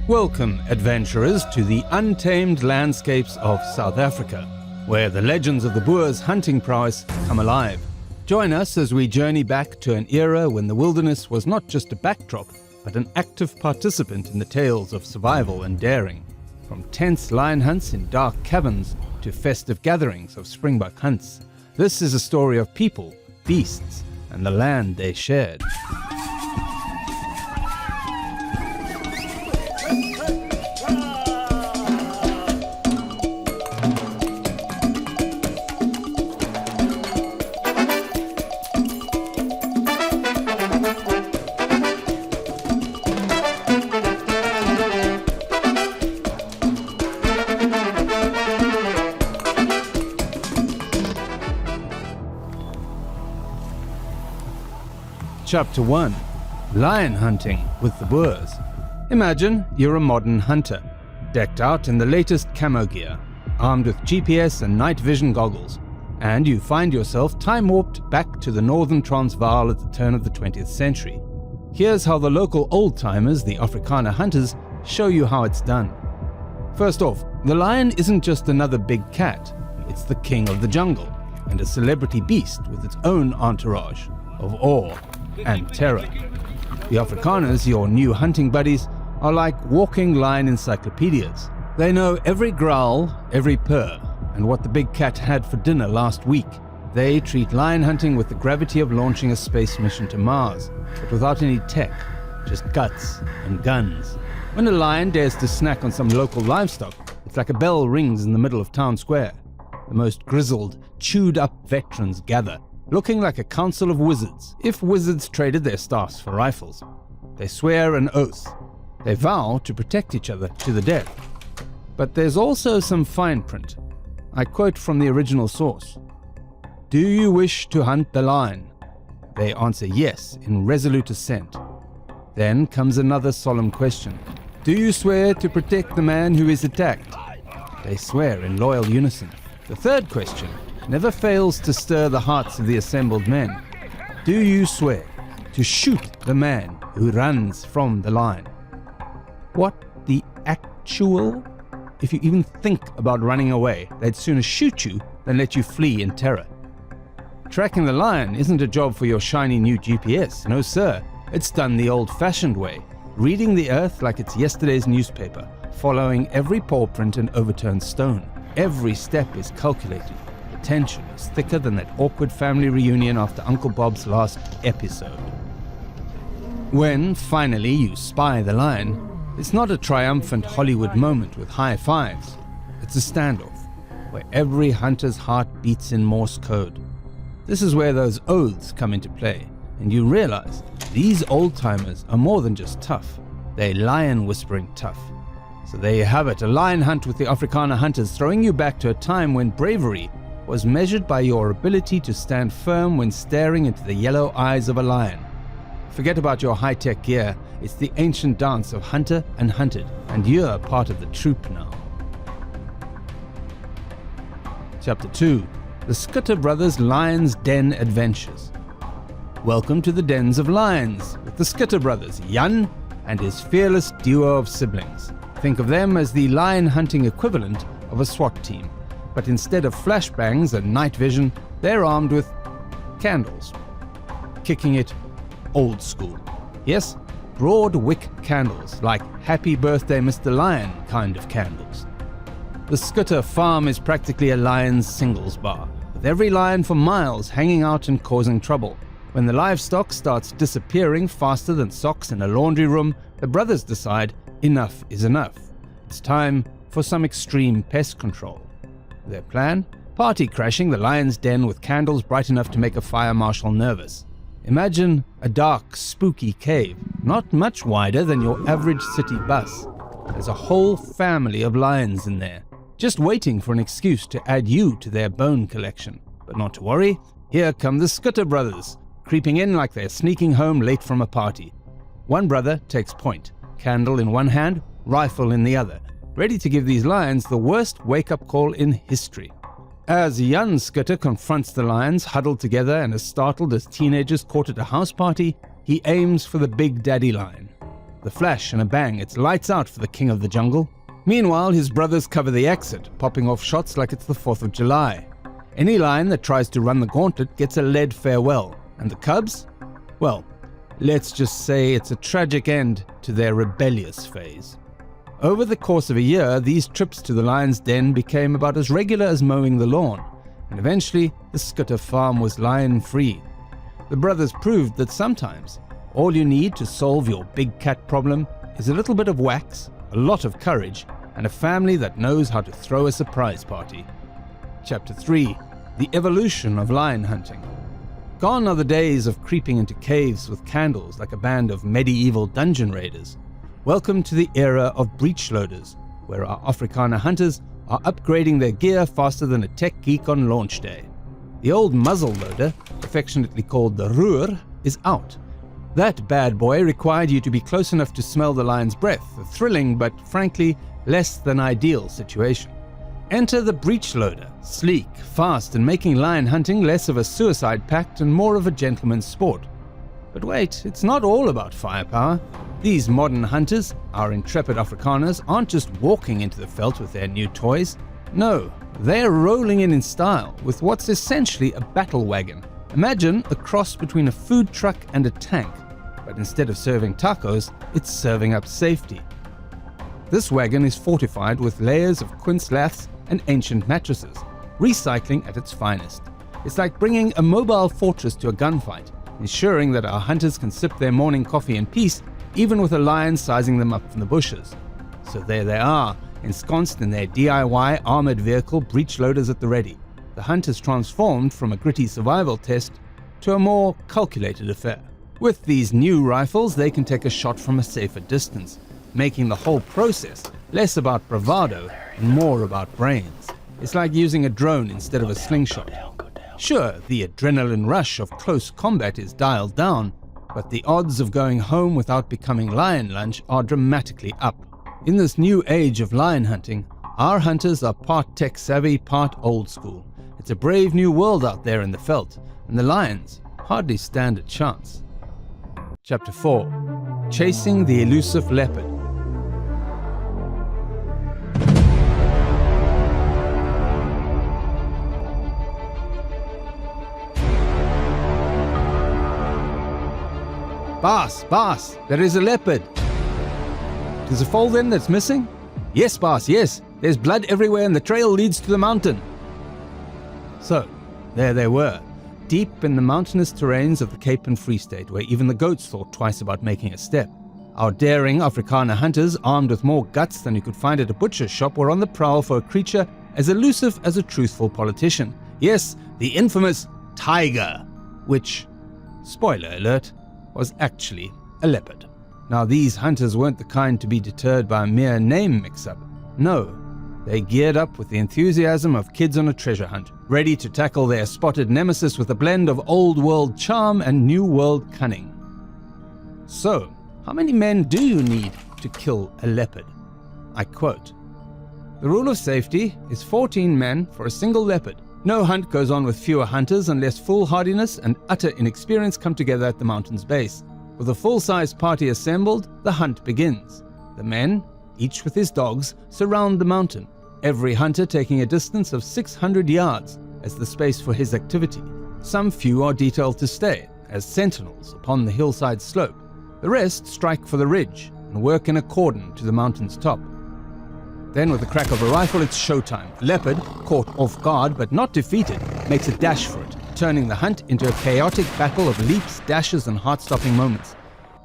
Welcome, adventurers, to the untamed landscapes of South Africa, where the legends of the Boer's hunting prowess come alive. Join us as we journey back to an era when the wilderness was not just a backdrop, but an active participant in the tales of survival and daring. From tense lion hunts in dark caverns to festive gatherings of springbok hunts, this is a story of people, beasts, and the land they shared. Chapter 1. Lion Hunting with the Boers. Imagine you're a modern hunter, decked out in the latest camo gear, armed with GPS and night vision goggles, and you find yourself time-warped back to the northern Transvaal at the turn of the 20th century. Here's how the local old-timers, the Afrikaner hunters, show you how it's done. First off, the lion isn't just another big cat, it's the king of the jungle, and a celebrity beast with its own entourage of awe and terror. The Afrikaners, your new hunting buddies, are like walking lion encyclopedias. They know every growl, every purr, and what the big cat had for dinner last week. They treat lion hunting with the gravity of launching a space mission to Mars, but without any tech, just guts and guns. When a lion dares to snack on some local livestock, it's like a bell rings in the middle of town square. The most grizzled, chewed-up veterans gather, looking like a council of wizards, if wizards traded their staffs for rifles. They swear an oath. They vow to protect each other to the death. But there's also some fine print. I quote from the original source. "Do you wish to hunt the lion?" They answer yes in resolute assent. Then comes another solemn question. "Do you swear to protect the man who is attacked?" They swear in loyal unison. The third question never fails to stir the hearts of the assembled men. Do you swear to shoot the man who runs from the lion? What the actual? If you even think about running away, they'd sooner shoot you than let you flee in terror. Tracking the lion isn't a job for your shiny new GPS, no sir. It's done the old-fashioned way, reading the earth like it's yesterday's newspaper, following every paw print and overturned stone. Every step is calculated. Tension is thicker than that awkward family reunion after Uncle Bob's last episode. When, finally, you spy the lion, it's not a triumphant Hollywood moment with high fives. It's a standoff, where every hunter's heart beats in Morse code. This is where those oaths come into play, and you realize these old-timers are more than just tough. They're lion-whispering tough. So there you have it, a lion hunt with the Afrikaner hunters, throwing you back to a time when bravery was measured by your ability to stand firm when staring into the yellow eyes of a lion. Forget about your high-tech gear, it's the ancient dance of hunter and hunted, and you're part of the troop now. Chapter 2. The Skutter Brothers' Lion's Den Adventures. Welcome to the dens of lions, with the Skutter Brothers, Jan and his fearless duo of siblings. Think of them as the lion hunting equivalent of a SWAT team. But instead of flashbangs and night vision, they're armed with candles. Kicking it old school. Yes, broad wick candles, like Happy Birthday Mr. Lion kind of candles. The Skutter farm is practically a lion's singles bar, with every lion for miles hanging out and causing trouble. When the livestock starts disappearing faster than socks in a laundry room, the brothers decide enough is enough. It's time for some extreme pest control. Their plan? Party crashing the lion's den with candles bright enough to make a fire marshal nervous. Imagine a dark, spooky cave, not much wider than your average city bus. There's a whole family of lions in there, just waiting for an excuse to add you to their bone collection. But not to worry, here come the Skutter brothers, creeping in like they're sneaking home late from a party. One brother takes point, candle in one hand, rifle in the other, ready to give these lions the worst wake-up call in history. As Jan Skutter confronts the lions huddled together and as startled as teenagers caught at a house party, he aims for the big daddy lion. The flash and a bang, it's lights out for the king of the jungle. Meanwhile, his brothers cover the exit, popping off shots like it's the 4th of July. Any lion that tries to run the gauntlet gets a lead farewell. And the cubs? Well, let's just say it's a tragic end to their rebellious phase. Over the course of a year, these trips to the lion's den became about as regular as mowing the lawn, and eventually the Skutter farm was lion-free. The brothers proved that sometimes all you need to solve your big cat problem is a little bit of wax, a lot of courage, and a family that knows how to throw a surprise party. Chapter 3. The Evolution of Lion Hunting. Gone are the days of creeping into caves with candles like a band of medieval dungeon raiders. Welcome to the era of breech loaders, where our Afrikaner hunters are upgrading their gear faster than a tech geek on launch day. The old muzzle loader, affectionately called the roer, is out. That bad boy required you to be close enough to smell the lion's breath, a thrilling but frankly less than ideal situation. Enter the breech loader, sleek, fast, and making lion hunting less of a suicide pact and more of a gentleman's sport. But wait, it's not all about firepower. These modern hunters, our intrepid Afrikaners, aren't just walking into the veld with their new toys. No, they're rolling in style with what's essentially a battle wagon. Imagine a cross between a food truck and a tank, but instead of serving tacos, it's serving up safety. This wagon is fortified with layers of quince laths and ancient mattresses, recycling at its finest. It's like bringing a mobile fortress to a gunfight, ensuring that our hunters can sip their morning coffee in peace, even with a lion sizing them up from the bushes. So there they are, ensconced in their DIY armored vehicle breech loaders at the ready. The hunt has transformed from a gritty survival test to a more calculated affair. With these new rifles, they can take a shot from a safer distance, making the whole process less about bravado and more about brains. It's like using a drone instead of a slingshot. Sure, the adrenaline rush of close combat is dialed down, but the odds of going home without becoming lion lunch are dramatically up. In this new age of lion hunting, our hunters are part tech savvy, part old school. It's a brave new world out there in the veld, and the lions hardly stand a chance. Chapter 4. Chasing the Elusive Leopard. Boss, there is a leopard. There's a foal then that's missing? Yes, boss, yes. There's blood everywhere and the trail leads to the mountain. So, there they were, deep in the mountainous terrains of the Cape and Free State, where even the goats thought twice about making a step. Our daring Afrikaner hunters, armed with more guts than you could find at a butcher's shop, were on the prowl for a creature as elusive as a truthful politician. Yes, the infamous tiger, which, spoiler alert, was actually a leopard. Now, these hunters weren't the kind to be deterred by a mere name mix-up. No, they geared up with the enthusiasm of kids on a treasure hunt, ready to tackle their spotted nemesis with a blend of old-world charm and new-world cunning. So, how many men do you need to kill a leopard? I quote, "The rule of safety is 14 men for a single leopard. No hunt goes on with fewer hunters unless foolhardiness and utter inexperience come together at the mountain's base. With a full-size party assembled, the hunt begins. The men, each with his dogs, surround the mountain, every hunter taking a distance of 600 yards as the space for his activity. Some few are detailed to stay, as sentinels upon the hillside slope. The rest strike for the ridge and work in accordance to the mountain's top. Then with the crack of a rifle, it's showtime. The leopard, caught off guard but not defeated, makes a dash for it, turning the hunt into a chaotic battle of leaps, dashes, and heart-stopping moments.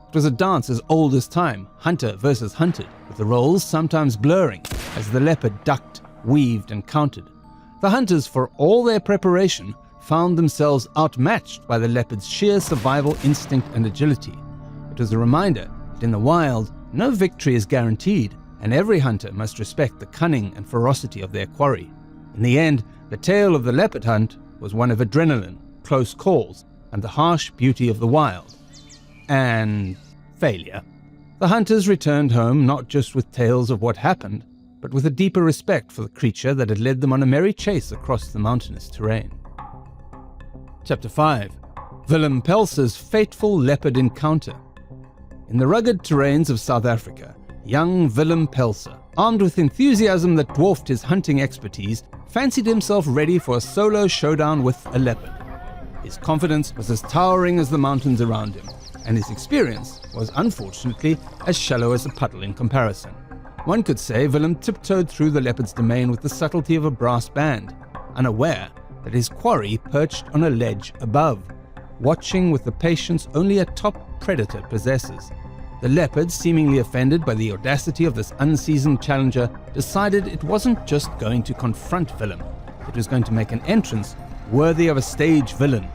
It was a dance as old as time, hunter versus hunted, with the roles sometimes blurring as the leopard ducked, weaved, and countered. The hunters, for all their preparation, found themselves outmatched by the leopard's sheer survival instinct and agility. It was a reminder that in the wild, no victory is guaranteed, and every hunter must respect the cunning and ferocity of their quarry. In the end, the tale of the leopard hunt was one of adrenaline, close calls, and the harsh beauty of the wild. And failure. The hunters returned home not just with tales of what happened, but with a deeper respect for the creature that had led them on a merry chase across the mountainous terrain. Chapter 5. Willem Pelser's fateful leopard encounter. In the rugged terrains of South Africa, young Willem Pelser, armed with enthusiasm that dwarfed his hunting expertise, fancied himself ready for a solo showdown with a leopard. His confidence was as towering as the mountains around him, and his experience was unfortunately as shallow as a puddle in comparison. One could say Willem tiptoed through the leopard's domain with the subtlety of a brass band, unaware that his quarry perched on a ledge above, watching with the patience only a top predator possesses. The leopard, seemingly offended by the audacity of this unseasoned challenger, decided it wasn't just going to confront Willem, it was going to make an entrance worthy of a stage villain.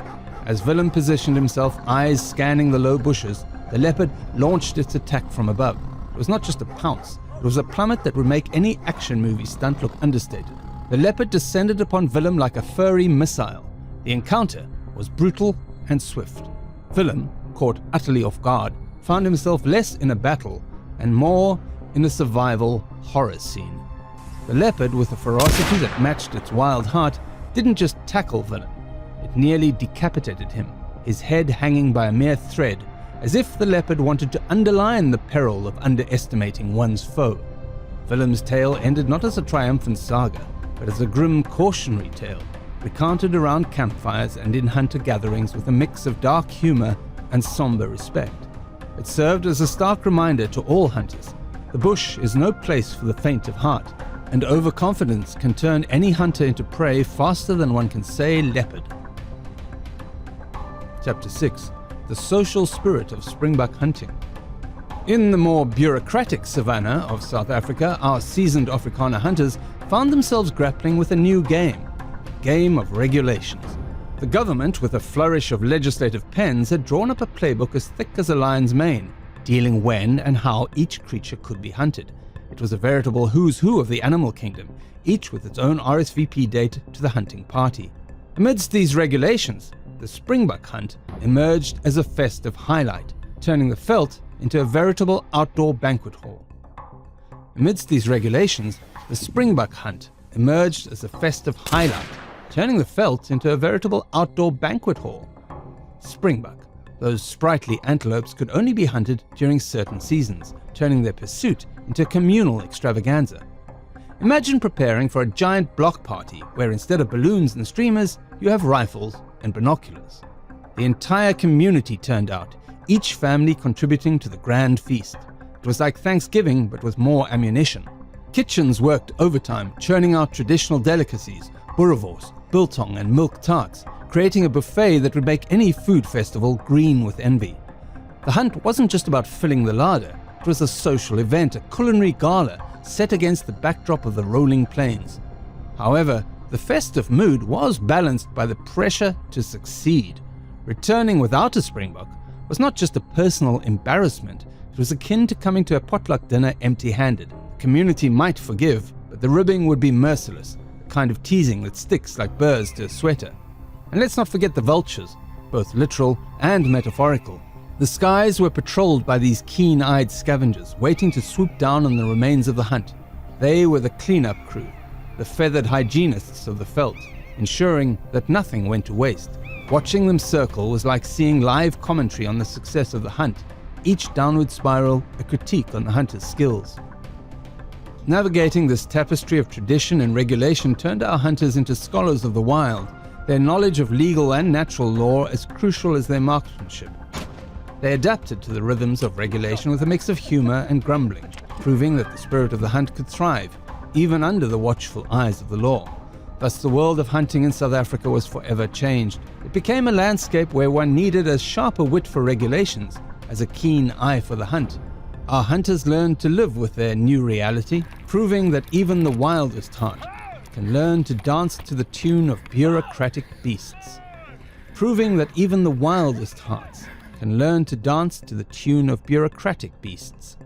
As Willem positioned himself, eyes scanning the low bushes, the leopard launched its attack from above. It was not just a pounce, it was a plummet that would make any action movie stunt look understated. The leopard descended upon Willem like a furry missile. The encounter was brutal and swift. Willem, caught utterly off guard, found himself less in a battle and more in a survival horror scene. The leopard, with a ferocity that matched its wild heart, didn't just tackle Willem. It nearly decapitated him, his head hanging by a mere thread, as if the leopard wanted to underline the peril of underestimating one's foe. Willem's tale ended not as a triumphant saga, but as a grim cautionary tale, recounted around campfires and in hunter gatherings with a mix of dark humor and somber respect. It served as a stark reminder to all hunters: the bush is no place for the faint of heart, and overconfidence can turn any hunter into prey faster than one can say leopard. Chapter 6. The Social Spirit of Springbok Hunting. In the more bureaucratic savanna of South Africa, our seasoned Afrikaner hunters found themselves grappling with a new game of regulations. The government, with a flourish of legislative pens, had drawn up a playbook as thick as a lion's mane, dealing when and how each creature could be hunted. It was a veritable who's who of the animal kingdom, each with its own RSVP date to the hunting party. Amidst these regulations, the Springbok hunt emerged as a festive highlight, turning the veld into a veritable outdoor banquet hall. Amidst these regulations, the Springbok hunt emerged as a festive highlight, turning the veld into a veritable outdoor banquet hall. Springbok, those sprightly antelopes, could only be hunted during certain seasons, turning their pursuit into a communal extravaganza. Imagine preparing for a giant block party where instead of balloons and streamers, you have rifles and binoculars. The entire community turned out, each family contributing to the grand feast. It was like Thanksgiving, but with more ammunition. Kitchens worked overtime, churning out traditional delicacies, boerewors, biltong and milk tarts, creating a buffet that would make any food festival green with envy. The hunt wasn't just about filling the larder, it was a social event, a culinary gala set against the backdrop of the rolling plains. However, the festive mood was balanced by the pressure to succeed. Returning without a Springbok was not just a personal embarrassment, it was akin to coming to a potluck dinner empty-handed. The community might forgive, but the ribbing would be merciless, the kind of teasing that sticks like burrs to a sweater. And let's not forget the vultures, both literal and metaphorical. The skies were patrolled by these keen-eyed scavengers, waiting to swoop down on the remains of the hunt. They were the cleanup crew, the feathered hygienists of the veld, ensuring that nothing went to waste. Watching them circle was like seeing live commentary on the success of the hunt, each downward spiral a critique on the hunter's skills. Navigating this tapestry of tradition and regulation turned our hunters into scholars of the wild, their knowledge of legal and natural law as crucial as their marksmanship. They adapted to the rhythms of regulation with a mix of humor and grumbling, proving that the spirit of the hunt could thrive, even under the watchful eyes of the law. Thus, the world of hunting in South Africa was forever changed. It became a landscape where one needed as sharp a wit for regulations as a keen eye for the hunt. Our hunters learned to live with their new reality, proving that even the wildest heart can learn to dance to the tune of bureaucratic beasts. Proving that even the wildest hearts can learn to dance to the tune of bureaucratic beasts.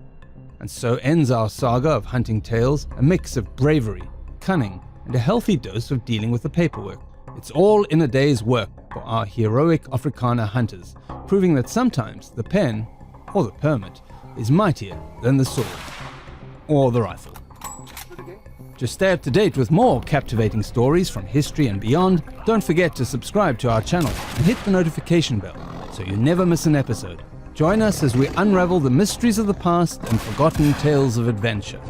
And so ends our saga of hunting tales, a mix of bravery, cunning, and a healthy dose of dealing with the paperwork. It's all in a day's work for our heroic Afrikaner hunters, proving that sometimes the pen, or the permit, is mightier than the sword, or the rifle. To stay up to date with more captivating stories from history and beyond, don't forget to subscribe to our channel and hit the notification bell so you never miss an episode. Join us as we unravel the mysteries of the past and forgotten tales of adventure.